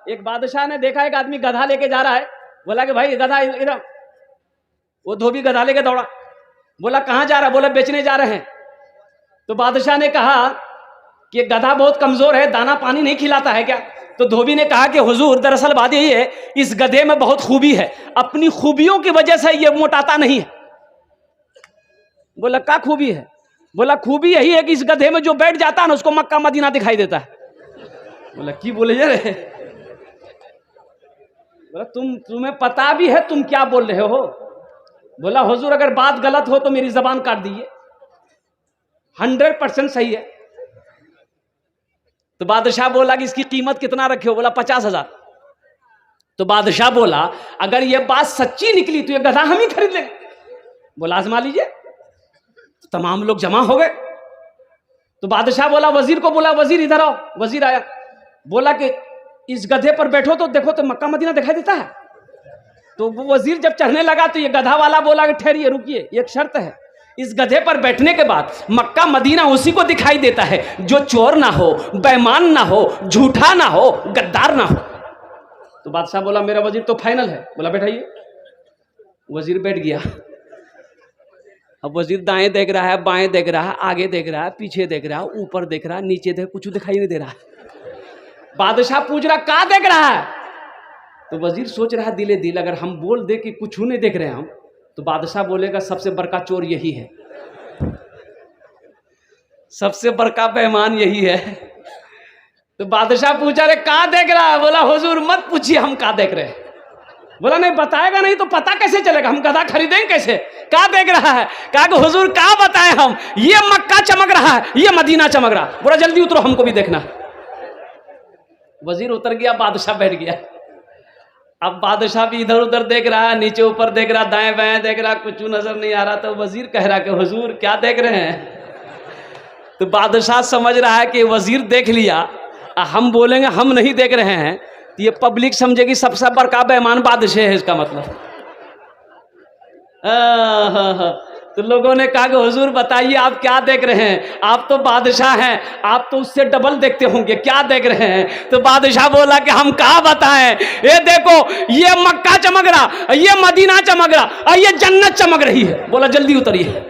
एक बादशाह ने देखा एक आदमी गधा लेके जा रहा है। बोला कि भाई गधा इधर। वो धोबी गधा लेके दौड़ा। बोला कहाँ जा रहा है? बोला बेचने जा रहे हैं। तो बादशाह ने कहा कि गधा बहुत कमजोर है, दाना पानी नहीं खिलाता है क्या? तो धोबी ने कहा कि हुजूर दरअसल बात यही है, इस गधे में बहुत खूबी है, अपनी खूबियों की वजह से ये मोटाता नहीं है। बोला क्या खूबी है? बोला खूबी यही है कि इस गधे में जो बैठ जाता है ना उसको मक्का मदीना दिखाई देता है। बोला की बोले यार? बोला तुम्हें पता भी है तुम क्या बोल रहे हो? बोला हुजूर अगर बात गलत हो तो मेरी जबान काट दीजिए, 100% सही है। तो बादशाह बोला कि इसकी कीमत कितना रखे हो? बोला 50,000। तो बादशाह बोला अगर यह बात सच्ची निकली तो यह गधा हम ही खरीद लेंगे। बोला आजमा लीजिए। तो तमाम लोग जमा हो गए। तो बादशाह बोला वजीर को, बोला वजीर इधर आओ। वजीर आया। बोला कि इस गधे पर बैठो तो देखो तो मक्का मदीना दिखाई देता है। तो वो वजीर जब चढ़ने लगा तो ये गधा वाला बोला कि ठहरिए रुकिए, एक शर्त है, इस गधे पर बैठने के बाद मक्का मदीना उसी को दिखाई देता है जो चोर ना हो, बेईमान ना हो, झूठा ना हो, गद्दार ना हो। तो बादशाह बोला मेरा वजीर तो फाइनल है। बोला बैठाइए। वजीर बैठ गया। अब वजीर दाएं देख रहा है, बाएं देख रहा है, आगे देख रहा है, पीछे देख रहा है, ऊपर देख रहा है, नीचे देख, कुछ दिखाई नहीं दे रहा। बादशाह पूछ रहा क्या देख रहा है? तो वजीर सोच रहा है दिले दिल अगर हम बोल दे कि कुछ नहीं देख रहे हैं हम, तो बादशाह बोलेगा सबसे बड़का चोर यही है, सबसे बड़का बेईमान यही है। तो बादशाह पूछा रे क्या देख रहा है? बोला हुजूर मत पूछिए हम क्या देख रहे हैं। बोला नहीं बताएगा नहीं तो पता कैसे चलेगा, हम गधा खरीदेंगे कैसे? क्या देख रहा है? कहा कि हुजूर क्या बताएं हम, ये मक्का चमक रहा है, ये मदीना चमक रहा। बोला जल्दी उतरो हमको भी देखना। वजीर उतर गया, बादशाह बैठ गया। अब बादशाह भी इधर उधर देख रहा है, नीचे ऊपर देख रहा, दाएं बाएं देख रहा, कुछ नजर नहीं आ रहा। तो वजीर कह रहा कि हुजूर क्या देख रहे हैं? तो बादशाह समझ रहा है कि वजीर देख लिया, हम बोलेंगे हम नहीं देख रहे हैं तो ये पब्लिक समझेगी सबसे बड़का बेईमान बादशाह है, इसका मतलब। तो लोगों ने कहा कि हुजूर बताइए आप क्या देख रहे हैं? आप तो बादशाह हैं, आप तो उससे डबल देखते होंगे, क्या देख रहे हैं? तो बादशाह बोला कि हम क्या बताएं, ये देखो ये मक्का चमक रहा, ये मदीना चमक रहा, और ये जन्नत चमक रही है। बोला जल्दी उतरिए।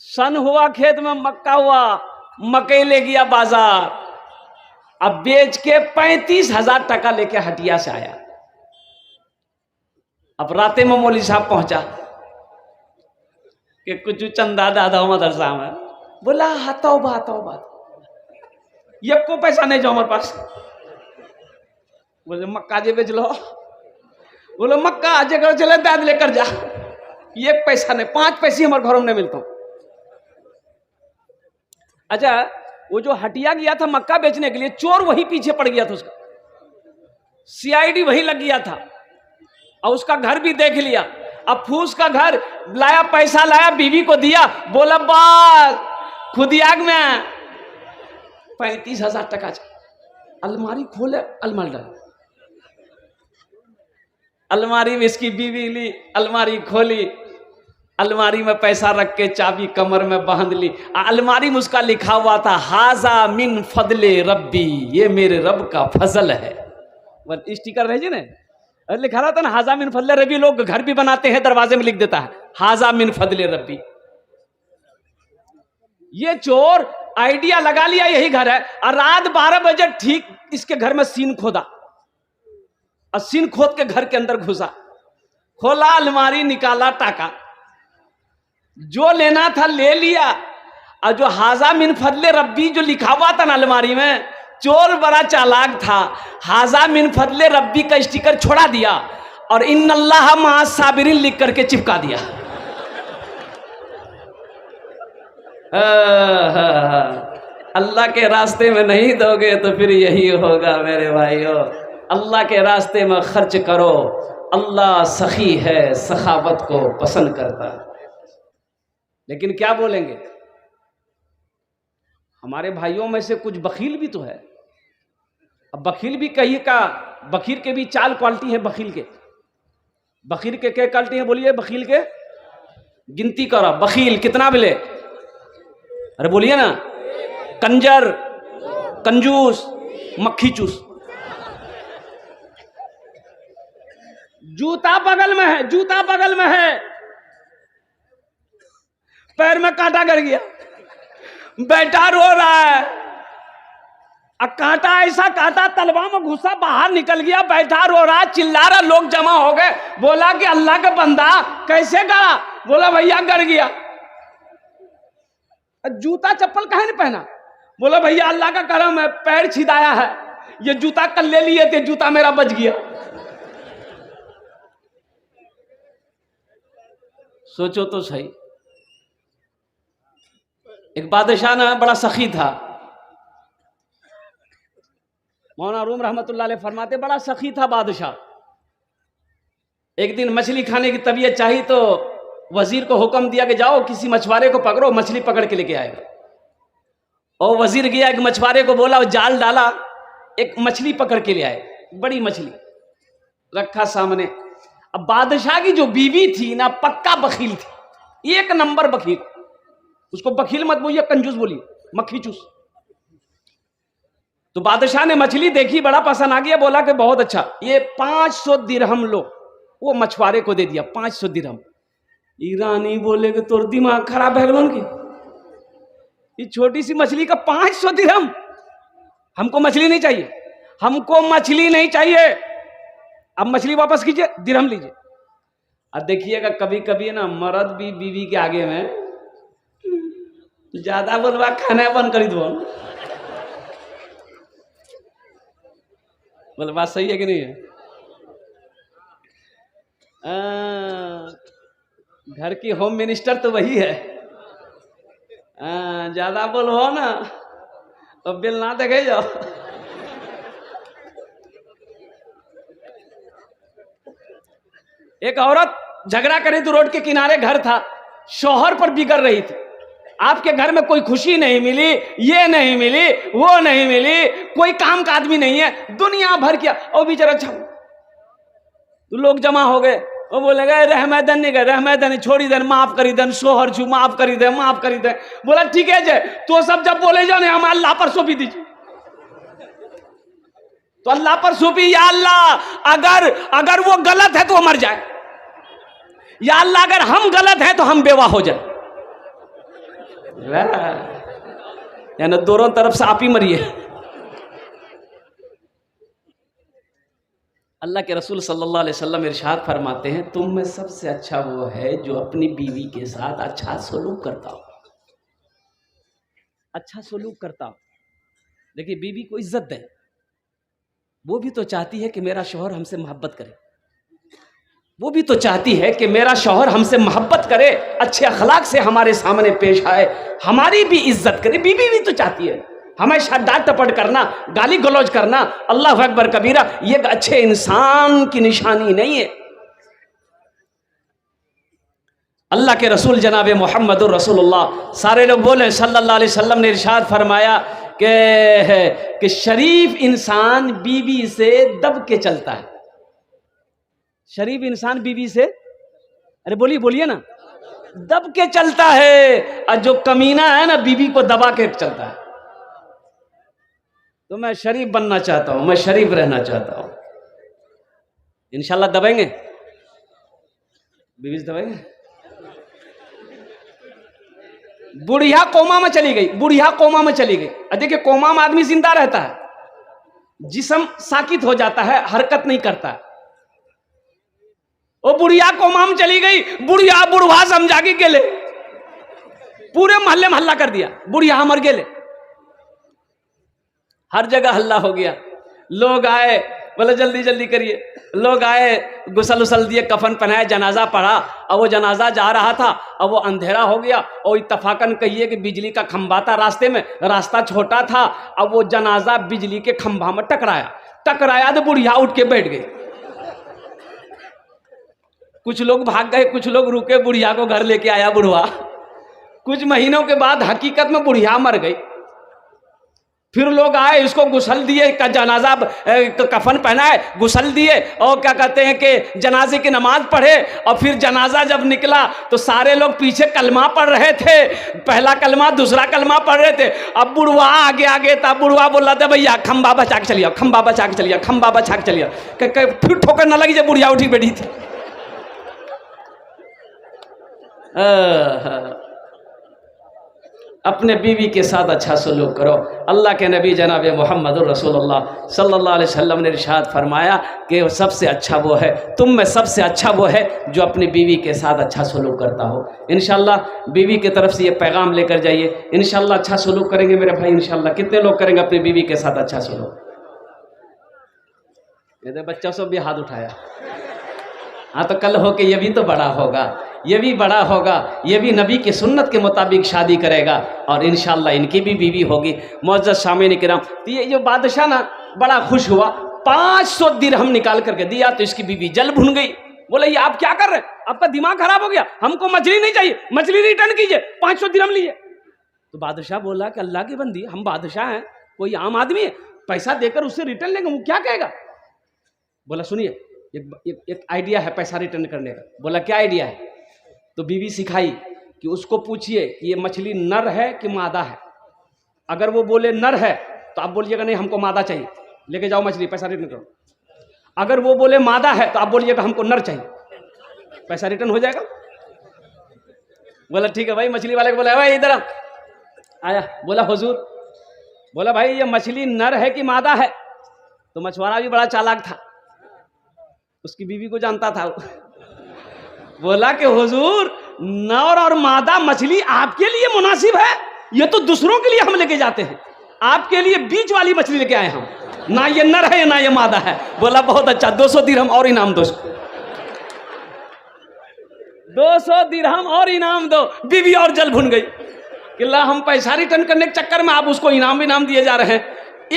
सन हुआ खेत में मक्का हुआ, मकई ले गया बाजार, अब बेच के 35,000 टका लेके हटिया से आया। अब राते में मौलवी साहब पहुंचा कि कुछ चंदा दादा मदरसा में। बोला हाथों बात ये को पैसा नहीं जो हमारे पास। बोले मक्का जे बेच लो। बोले मक्का आज चले दाद लेकर जा, एक पैसा नहीं, 5 पैसे हमारे घरों में नहीं मिलता। अच्छा वो जो हटिया गया था मक्का बेचने के लिए, चोर वही पीछे पड़ गया था, उसका सीआईडी वही लग गया था, और उसका घर भी देख लिया। अब फूस का घर लाया, पैसा लाया, बीवी को दिया, बोला बस खुदियाग में 35,000 टका। अलमारी खोले, अलमारी डाल, अलमारी में इसकी बीवी ली, अलमारी खोली, अलमारी में पैसा रख के चाबी कमर में बांध ली। अलमारी में उसका लिखा हुआ था हाजा मिन फजले रब्बी, ये मेरे रब का फजल है। स्टिकर रहे ना, लिखा रहा था ना हाजा मिन फजले रब्बी। लोग घर भी बनाते हैं, दरवाजे में लिख देता है हाजा मिन फजले रब्बी। ये चोर आइडिया लगा लिया यही घर है, और रात 12 बजे ठीक इसके घर में सीन खोदा, और सीन खोद के घर के अंदर घुसा, खोला अलमारी, निकाला टाका, जो लेना था ले लिया। और जो हाजा मिन फजले रब्बी जो लिखा हुआ था ना अलमारी में, चोर बड़ा चालाक था, हाजा मिन फजले रब्बी का स्टिकर छोड़ा दिया और इन्नल्लाह मअ साबिरीन लिख करके चिपका दिया। अल्लाह के रास्ते में नहीं दोगे तो फिर यही होगा मेरे भाइयों। अल्लाह के रास्ते में खर्च करो, अल्लाह सखी है, सखावत को पसंद करता है। लेकिन क्या बोलेंगे, हमारे भाइयों में से कुछ बखील भी तो है। अब बखील भी कहीं का, बखील के भी 4 क्वालिटी है। बखील के क्या क्वालिटी है बोलिए? बखील के गिनती करो, बखील कितना मिले? अरे बोलिए ना, कंजर, कंजूस, मक्खी चूस। जूता बगल में है, जूता बगल में है, पैर में कांटा गड़ गया, बेटा रो रहा है। अब कांटा ऐसा कांटा तलवा में घुसा, बाहर निकल गया, बैठा रो रहा, चिल्ला रहा, लोग जमा हो गए। बोला कि अल्लाह का बंदा कैसे गड़ा? बोला भैया गड़ गया। जूता चप्पल काहे नहीं पहना? बोला भैया अल्लाह का करम है, पैर छिदाया है, ये जूता कल ले लिए थे, जूता मेरा बच गया। सोचो तो सही। एक बादशाह ना बड़ा सखी था, मौलाना रूम रहमतुल्लाह अलैह फरमाते बड़ा सखी था बादशाह। एक दिन मछली खाने की तबीयत चाहिए तो वजीर को हुक्म दिया कि जाओ किसी मछुआरे को पकड़ो, मछली पकड़ के लेके आएगा। और वजीर गया, एक मछुआरे को बोला, जाल डाला, एक मछली पकड़ के ले आए, बड़ी मछली रखा सामने। अब बादशाह की जो बीवी थी ना, पक्का बखील थी, एक नंबर बखील। उसको बखील मत बोलिए, कंजूस बोलिए, मक्खी चूस। तो बादशाह ने मछली देखी, बड़ा पसंद आ गया, बोला कि बहुत अच्छा, ये 500 दिरहम लो। वो मछुआरे को दे दिया 500 दिरहम। ईरानी बोले कि तोर दिमाग खराब है की, ये छोटी सी मछली का 500 दिरहम? हमको मछली नहीं चाहिए, हमको मछली नहीं चाहिए। अब मछली वापस कीजिए, दिरहम लीजिए। अब देखिएगा कभी कभी ना मर्द भी बीवी के आगे में ज्यादा बोलवा, खाना बंद करी दो। बोले बात सही है कि नहीं है? घर की होम मिनिस्टर तो वही है। ज्यादा बोलो ना तो बिल ना देखे जाओ। एक औरत झगड़ा करी तो रोड के किनारे घर था, शौहर पर बिगड़ रही थी। आपके घर में कोई खुशी नहीं मिली, ये नहीं मिली, वो नहीं मिली, कोई काम का आदमी नहीं है, दुनिया भर किया। और बेचारा अच्छा, तो लोग जमा हो गए, वो बोले गए रहमैदन नहीं गए, रहमैदन छोड़ी देन, माफ करी देन, सोहर छू माफ करी दे, माफ करी दे। बोला ठीक है जे, तो सब जब बोले जाओ नहीं, हम अल्लाह पर सौंपी दीजिए। तो अल्लाह पर सौंपी, या अल्लाह अगर वो गलत है तो वो मर जाए, या अल्लाह अगर हम गलत है तो हम बेवा हो जाए। यानी दोनों तरफ से आप ही मरिए। अल्लाह के रसूल सल्लल्लाहु अलैहि वसल्लम इरशाद फरमाते हैं, तुम में सबसे अच्छा वो है जो अपनी बीवी के साथ अच्छा सलूक करता हो, अच्छा सलूक करता हो। देखिए बीवी को इज्जत दे, वो भी तो चाहती है कि मेरा शौहर हमसे मोहब्बत करे, वो भी तो चाहती है कि मेरा शौहर हमसे मोहब्बत करे, अच्छे अखलाक से हमारे सामने पेश आए, हमारी भी इज्जत करे। बीवी भी तो चाहती है। हमेशा डांट टपट करना, गाली गलौज करना, अल्लाह अकबर कबीरा, ये अच्छे इंसान की निशानी नहीं है। अल्लाह के रसूल जनाब मोहम्मदुर रसूलुल्लाह सारे लोग बोले सल्लल्लाहु अलैहि वसल्लम ने इरशाद फरमाया कि शरीफ इंसान बीवी से दब के चलता है। शरीफ इंसान बीवी से, अरे बोलिए ना, दब के चलता है, और जो कमीना है ना बीवी को दबा के चलता है। तो मैं शरीफ बनना चाहता हूं, मैं शरीफ रहना चाहता हूं। इंशाल्लाह दबेंगे, बीवी से दबेंगे। बुढ़िया कोमा में चली गई, बुढ़िया कोमा में चली गई। देखिए कोमा में आदमी जिंदा रहता है, जिस्म साकित हो जाता है, हरकत नहीं करता है। वो बुढ़िया कोमा में चली गई, बुढ़िया बुढ़वा समझा के गेले, पूरे मोहल्ले में हल्ला कर दिया, बुढ़िया मर गेले। हर जगह हल्ला हो गया। लोग आए, बोले जल्दी जल्दी करिए। लोग आए, गुसल उसल दिए, कफन पहनाए, जनाजा पढ़ा। अब वो जनाजा जा रहा था, अब वो अंधेरा हो गया, और इत्तफाकन कहिए कि बिजली का खंभा था रास्ते में, रास्ता छोटा था। अब वो जनाजा बिजली के खंभा में टकराया तो बुढ़िया उठ के बैठ गई। कुछ लोग भाग गए, कुछ लोग रुके, बुढ़िया को घर लेके आया बुढ़वा। कुछ महीनों के बाद हकीकत में बुढ़िया मर गई। फिर लोग आए, इसको गुसल दिए, का जनाजा कफन पहनाए, गुसल दिए, और क्या कहते हैं कि जनाजे की नमाज पढ़े। और फिर जनाजा जब निकला तो सारे लोग पीछे कलमा पढ़ रहे थे, पहला कलमा दूसरा कलमा पढ़ रहे थे। अब बुढ़वा आगे आगे था, बुढ़वा बोल रहा था भैया खंबा बचा के चलिए, खंबा बचा के चलिए, खंबा बचा के चलिए, फिर ठोकर ना लगी जब बुढ़िया उठी बैठी थी। अपने बीवी के साथ अच्छा सलूक करो। अल्लाह के नबी जनाब मोहम्मद रसूलुल्लाह सल्लल्लाहु अलैहि वसल्लम ने इरशाद फरमाया कि सबसे अच्छा वो है, तुम में सबसे अच्छा वो है जो अपनी बीवी के साथ अच्छा सलूक करता हो। इंशाअल्लाह बीवी की तरफ से ये पैगाम लेकर जाइए, इंशाअल्लाह अच्छा सलूक करेंगे मेरे भाई। इंशाअल्लाह कितने लोग करेंगे अपनी बीवी के साथ अच्छा सलूक? ये बच्चों से भी हाथ उठाया। हाँ, तो कल हो के ये भी तो बड़ा होगा, ये भी बड़ा होगा, ये भी नबी की सुन्नत के मुताबिक शादी करेगा और इंशाअल्लाह इनकी भी बीवी होगी। मुअज़्ज़ज़ सामीन किराम, तो ये जो बादशाह ना बड़ा खुश हुआ, 500 दिरहम निकाल करके दिया तो इसकी बीवी जल भुन गई। बोले ये आप क्या कर रहे हैं, आपका दिमाग खराब हो गया, हमको मछली नहीं चाहिए, मछली रिटर्न कीजिए, 500 दिरहम लीजिए। तो बादशाह बोला कि अल्लाह की बंदी, हम बादशाह हैं, कोई आम आदमी है, पैसा देकर उससे रिटर्न लेंगे, वो क्या कहेगा? बोला सुनिए एक आइडिया है पैसा रिटर्न करने का। बोला क्या आइडिया है? तो बीवी सिखाई कि उसको पूछिए कि ये मछली नर है कि मादा है। अगर वो बोले नर है तो आप बोलिएगा नहीं हमको मादा चाहिए, लेके जाओ मछली, पैसा रिटर्न करो। अगर वो बोले मादा है तो आप बोलिएगा हमको नर चाहिए, पैसा रिटर्न हो जाएगा। बोला ठीक है भाई। मछली वाले को बोला भाई इधर आया। बोला हुजूर, बोला भाई ये मछली नर है कि मादा है? तो मछुआरा भी बड़ा चालाक था, उसकी बीवी को जानता था। बोला कि हुजूर नर और मादा मछली आपके लिए मुनासिब है, ये तो दूसरों के लिए हम लेके जाते हैं, आपके लिए बीच वाली मछली लेके आए हम, ना ये नर है ना ये मादा है। बोला बहुत अच्छा, 200 दिरहम और इनाम दो, 200 दिरहम और इनाम दो। बीवी और जल भुन गई कि ला हम पैसा रिटर्न करने के चक्कर में आप उसको इनाम दिए जा रहे हैं।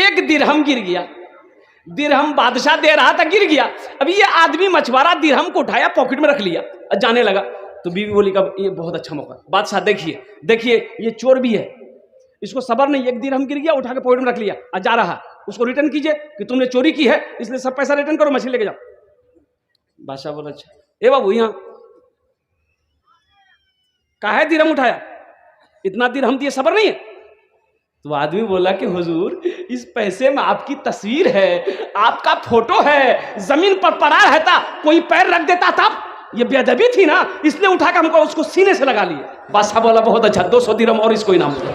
1 दिरहम गिर गया, दिरहम बादशाह दे रहा था, गिर गया। अभी ये आदमी मछुआरा दिरहम को उठाया, पॉकेट में रख लिया और जाने लगा। तो बीवी बोली कब ये बहुत अच्छा मौका, बादशाह देखिए देखिए ये चोर भी है, इसको सबर नहीं, 1 दिरहम गिर गया, उठा के पॉकेट में रख लिया और जा रहा, उसको रिटर्न कीजिए कि तुमने चोरी की है, इसलिए सब पैसा रिटर्न करो, मछली लेके जाओ। बादशाह बोला अच्छा। ए बाबू यहाँ काहे दिरहम उठाया, इतना दिरहम दिए, सबर नहीं है? तो आदमी बोला कि हुजूर इस पैसे में आपकी तस्वीर है, आपका फोटो है, जमीन पर पड़ा रहता कोई पैर रख देता था, ये बेअदबी थी ना, इसलिए उठा के हमको उसको सीने से लगा लिए। बादशाह बोला बहुत अच्छा, 200 दिरहम और इसको इनाम दो।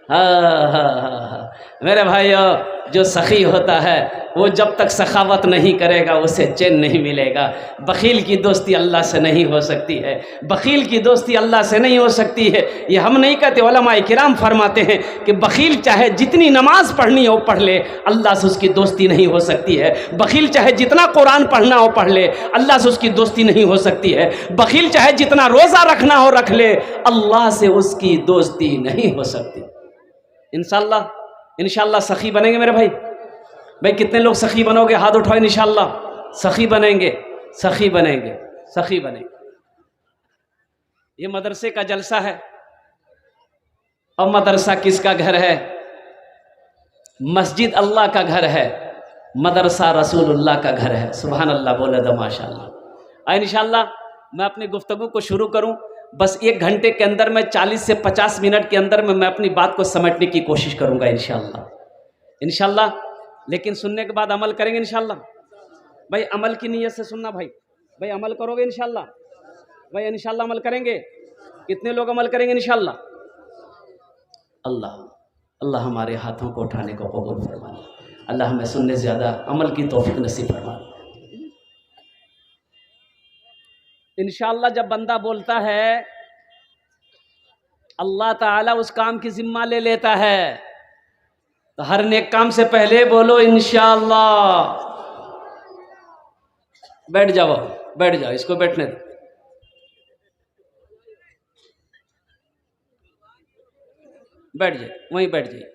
हाँ, मेरे भाइयों, जो सखी होता है वो जब तक सखावत नहीं करेगा उसे चैन नहीं मिलेगा। बखील की दोस्ती अल्लाह से नहीं हो सकती है, बखील की दोस्ती अल्लाह से नहीं हो सकती है। ये हम नहीं कहते, उलमाए किराम फरमाते हैं कि बखील चाहे जितनी नमाज पढ़नी हो पढ़ ले, अल्लाह से उसकी दोस्ती नहीं हो सकती है। बखील चाहे जितना कुरान पढ़ना हो पढ़ ले, अल्लाह से उसकी दोस्ती नहीं हो सकती है। बखील चाहे जितना रोज़ा रखना हो रख ले, अल्लाह से उसकी दोस्ती नहीं हो सकती। इंशाअल्लाह सखी बनेंगे मेरे भाई। भाई कितने लोग सखी बनोगे, हाथ उठाओ। इंशाअल्लाह सखी बनेंगे, सखी बनेंगे, सखी बनेंगे। ये मदरसे का जलसा है। और मदरसा किसका घर है? मस्जिद अल्लाह का घर है, मदरसा रसूलुल्लाह का घर है। सुभान अल्लाह बोले तो माशाअल्लाह। इंशाअल्लाह मैं अपनी गुफ्तगू को शुरू करूं, बस 1 घंटे के अंदर में 40 से 50 मिनट के अंदर में मैं अपनी बात को समेटने की कोशिश करूंगा इंशाअल्लाह। लेकिन सुनने के बाद अमल करेंगे इंशाअल्लाह। भाई अमल की नीयत से सुनना भाई, भाई अमल करोगे इंशाअल्लाह? भाई इंशाअल्लाह अमल करेंगे। कितने लोग अमल करेंगे इंशाअल्लाह? अल्लाह हमारे हाथों को उठाने को कबूल फरमाए। अल्लाह हमें सुनने से ज़्यादा अमल की तौफीक नसीब फरमाए। इंशाअल्लाह जब बंदा बोलता है अल्लाह ताला उस काम की जिम्मा ले लेता है, तो हर नेक काम से पहले बोलो इंशाअल्लाह। बैठ जाओ, बैठ जाओ, इसको बैठने दो। बैठ जाइए, वहीं बैठ जाइए।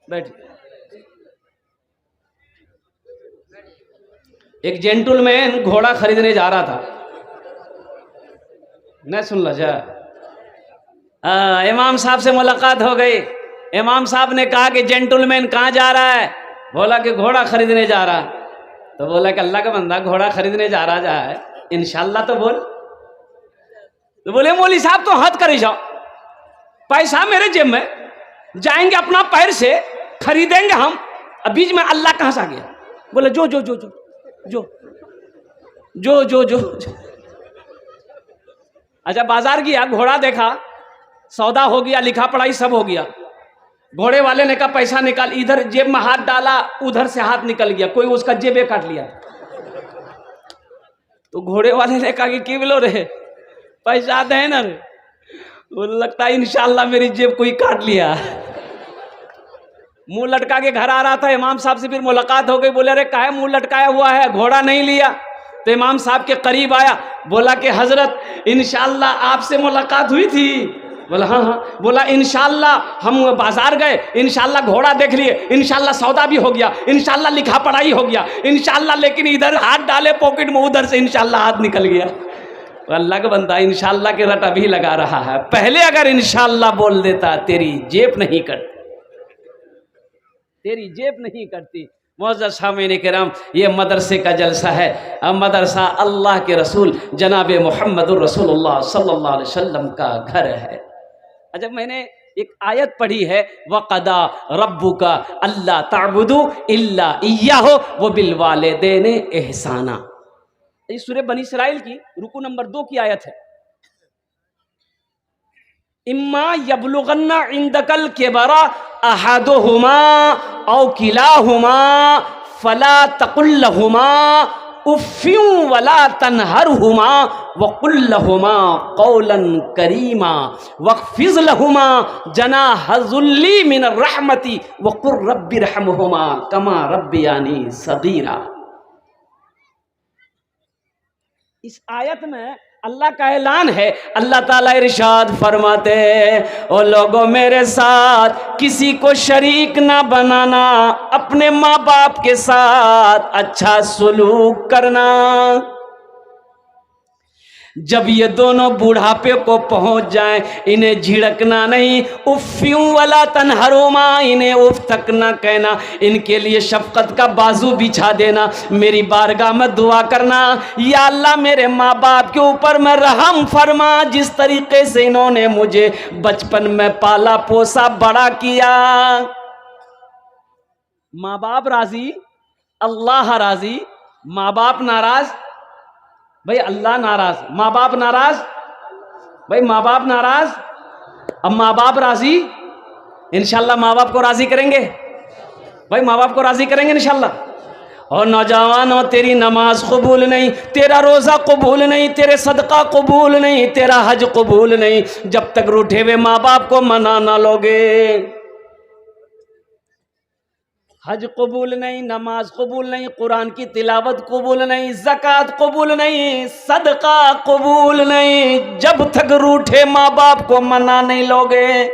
बैठ। एक जेंटलमैन घोड़ा खरीदने जा रहा था, नहीं सुन लो जा। इमाम साहब से मुलाकात हो गई। इमाम साहब ने कहा कि जेंटलमैन कहाँ जा रहा है? बोला कि घोड़ा खरीदने जा रहा। तो बोला कि अल्लाह का बंदा घोड़ा खरीदने जा रहा है, इंशाल्लाह तो बोल। तो बोले मौली साहब तो हद करी जाओ, पैसा मेरे जेब में, जाएंगे अपना पैर से खरीदेंगे हम। अब बीच में अल्लाह कहाँ से आ गया? बोले जो जो जो जो जो जो जो जो, जो। अच्छा बाजार गया, घोड़ा देखा, सौदा हो गया, लिखा पढ़ाई सब हो गया। घोड़े वाले ने कहा पैसा निकाल, इधर जेब में हाथ डाला, उधर से हाथ निकल गया, कोई उसका जेबे काट लिया। तो घोड़े वाले ने कहा कि क्यों बोलो रे, पैसा दे ना रे। वो लगता है इंशाल्लाह मेरी जेब कोई काट लिया। मुंह लटका के घर आ रहा था, इमाम साहब से फिर मुलाकात हो गई। बोले अरे काहे मुंह लटकाया हुआ है, घोड़ा नहीं लिया? तो इमाम साहब के करीब आया, बोला कि हजरत इंशाल्लाह आपसे मुलाकात हुई थी। बोला हाँ हाँ। बोला इंशाल्लाह हम बाजार गए, इंशाल्लाह घोड़ा देख लिए, इंशाल्लाह सौदा भी हो गया, इंशाल्लाह लिखा पढ़ाई हो गया, इंशाल्लाह, लेकिन इधर हाथ डाले पॉकेट में, उधर से इंशाल्लाह हाथ निकल गया। तो अल्लाह का बंदा इंशाल्लाह के रट अभी लगा रहा है, पहले अगर इंशाल्लाह बोल देता तेरी जेब नहीं करती, तेरी जेब नहीं करती। मौजूद सामईन किराम, ये मदरसे का जलसा है। अब मदरसा अल्लाह के रसूल जनाब मुहम्मदुर रसूलुल्लाह सल्लल्लाहु अलैहि वसल्लम का घर है। अच्छा मैंने एक आयत पढ़ी है, वक़दा रब्बुका अल्ला ताबुदू इल्ला इय्याहु व बिल वालिदैनि इहसाना। ये सूरह बनी इस्राइल की रुकू नंबर 2 की आयत है। इम्मा यबलुगन्ना इंदकल किबरा अहदुहुमा औ किलाहुमा फला तकुल लहुमा उफ़्फ़िन वला तनहरहुमा वक़ुल लहुमा क़ौलन करीमा वख़्फ़िज़ लहुमा जनाहज़ुल्ली मिनर रहमति वक़ुल रब्बिरहमहुमा कमा रब्बियानी सग़ीरा। इस आयत में अल्लाह का ऐलान है। अल्लाह ताला इरशाद फरमाते हैं, ओ लोगों मेरे साथ किसी को शरीक ना बनाना, अपने माँ बाप के साथ अच्छा सलूक करना। जब ये दोनों बुढ़ापे को पहुंच जाएं, इन्हें झिड़कना नहीं, उफ़्फ़िन वला तनहरुमा, इन्हें उफ तक ना कहना, इनके लिए शफकत का बाजू बिछा देना, मेरी बारगाह में दुआ करना, या अल्लाह मेरे माँ बाप के ऊपर मैं रहम फरमा, जिस तरीके से इन्होंने मुझे बचपन में पाला पोसा बड़ा किया। माँ बाप राजी, अल्लाह राजी, माँ बाप नाराज, भाई अल्लाह नाराज, माँ बाप नाराज, भाई माँ बाप नाराज, अब माँ बाप राजी, इंशाल्लाह माँ बाप को राजी करेंगे, भाई माँ बाप को राजी करेंगे इंशाल्लाह। और नौजवानों तेरी नमाज कबूल नहीं, तेरा रोज़ा कबूल नहीं, तेरे सदका कबूल नहीं, तेरा हज कबूल नहीं, जब तक रूठे हुए माँ बाप को मना ना लोगे। हज कबूल नहीं, नमाज कबूल नहीं, कुरान की तिलावत कबूल नहीं, ज़कात कबूल नहीं, सदका कबूल नहीं, जब तक रूठे माँ बाप को मना नहीं लोगे।